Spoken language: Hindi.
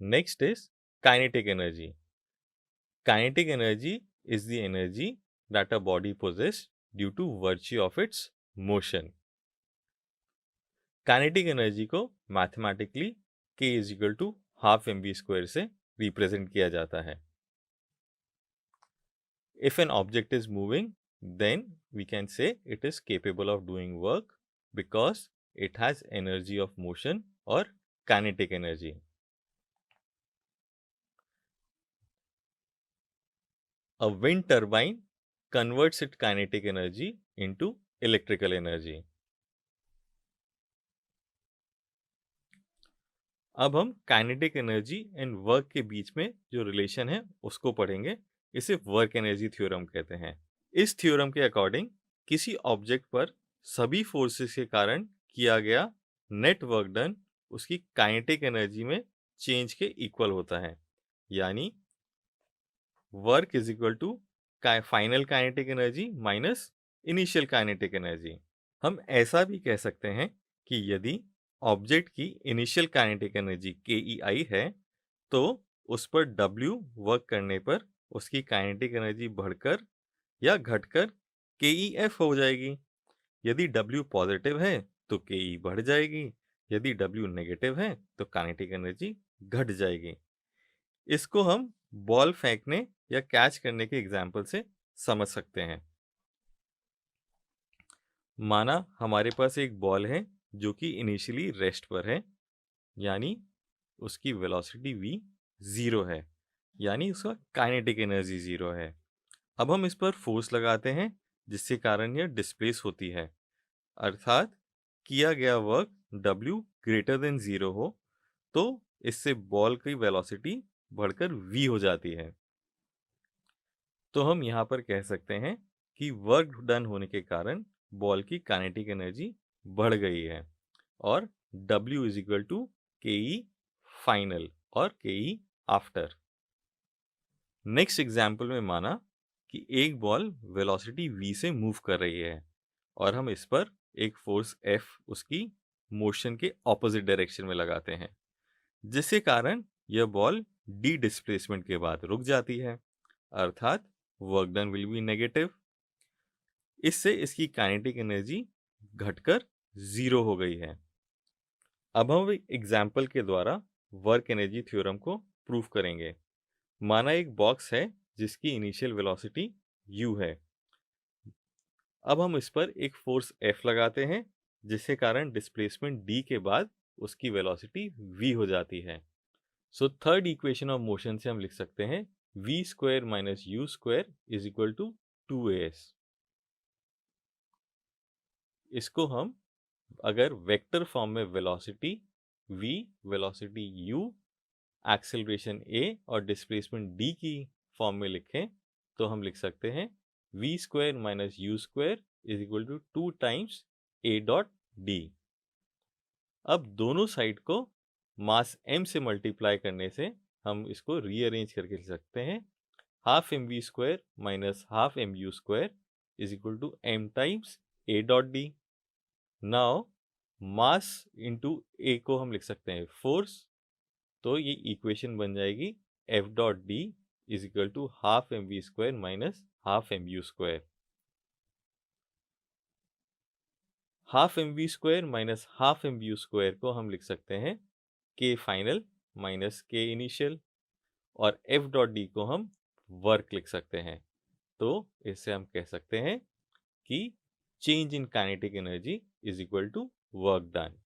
Next is kinetic energy. Kinetic energy is the energy that a body possesses due to virtue of its motion. Kinetic energy को mathematically K is equal to half mv square से रिप्रेजेंट किया जाता है. If an object is moving, then we can say it is capable of doing work because it has energy of motion or kinetic energy. A wind turbine converts its kinetic energy into electrical energy. अब हम काइनेटिक एनर्जी एंड वर्क के बीच में जो रिलेशन है उसको पढ़ेंगे. इसे वर्क एनर्जी थ्योरम कहते हैं. इस थ्योरम के अकॉर्डिंग किसी ऑब्जेक्ट पर सभी फोर्सेस के कारण किया गया नेट वर्क डन उसकी काइनेटिक एनर्जी में चेंज के इक्वल होता है. यानी work is equal to final kinetic energy minus initial kinetic energy. हम ऐसा भी कह सकते हैं कि यदि ऑब्जेक्ट की इनिशियल काइनेटिक एनर्जी KEI है तो उस पर W वर्क करने पर उसकी काइनेटिक एनर्जी बढ़कर या घटकर KEF हो जाएगी. यदि W पॉजिटिव है तो KE बढ़ जाएगी, यदि W नेगेटिव है तो काइनेटिक एनर्जी घट जाएगी. इसको हम बॉल फेंकने या कैच करने के एग्जाम्पल से समझ सकते हैं. माना हमारे पास एक बॉल है जो कि इनिशियली रेस्ट पर है, यानी उसकी वेलोसिटी v 0 है, यानी उसका काइनेटिक एनर्जी 0 है. अब हम इस पर फोर्स लगाते हैं जिसके कारण यह डिस्प्लेस होती है, अर्थात किया गया वर्क w ग्रेटर देन 0 हो तो इससे बॉल की वेलोसिटी बढ़कर v हो जाती है. तो हम यहाँ पर कह सकते हैं कि वर्क डन होने के कारण बॉल की काइनेटिक एनर्जी बढ़ गई है और W is equal to KE final और KE आफ्टर. नेक्स्ट एग्जाम्पल में माना कि एक बॉल वेलोसिटी v से मूव कर रही है और हम इस पर एक फोर्स F उसकी मोशन के ऑपोजिट डायरेक्शन में लगाते हैं, जिसके कारण यह बॉल डी डिस्प्लेसमेंट के बाद रुक जाती है, अर्थात work done will be negative. इससे इसकी काइनेटिक एनर्जी घटकर 0 हो गई है. अब हम एग्जाम्पल के द्वारा वर्क एनर्जी थ्योरम को प्रूव करेंगे. माना एक बॉक्स है जिसकी इनिशियल वेलोसिटी u है. अब हम इस पर एक फोर्स F लगाते हैं जिसके कारण डिस्प्लेसमेंट d के बाद उसकी वेलोसिटी v हो जाती है. So third equation of motion से हम लिख सकते हैं v square minus u square is equal to 2as. इसको हम अगर वेक्टर फॉर्म में velocity v, velocity u, acceleration a और डिस्प्लेसमेंट d की फॉर्म में लिखें तो हम लिख सकते हैं v square minus u square is equal to 2 times a dot d. अब दोनों साइड को मास m से मल्टीप्लाई करने से हम इसको रीअरेंज करके लिख सकते हैं half mv square minus half mu square is equal to m times a dot d. Now mass into a को हम लिख सकते हैं फोर्स, तो ये इक्वेशन बन जाएगी F dot D is equal to half mv square minus half mu square. Half mv square minus half mu square को हम लिख सकते हैं k final minus k initial और F डॉट डी को हम वर्क लिख सकते हैं. तो इससे हम कह सकते हैं कि change in kinetic energy is equal to work done.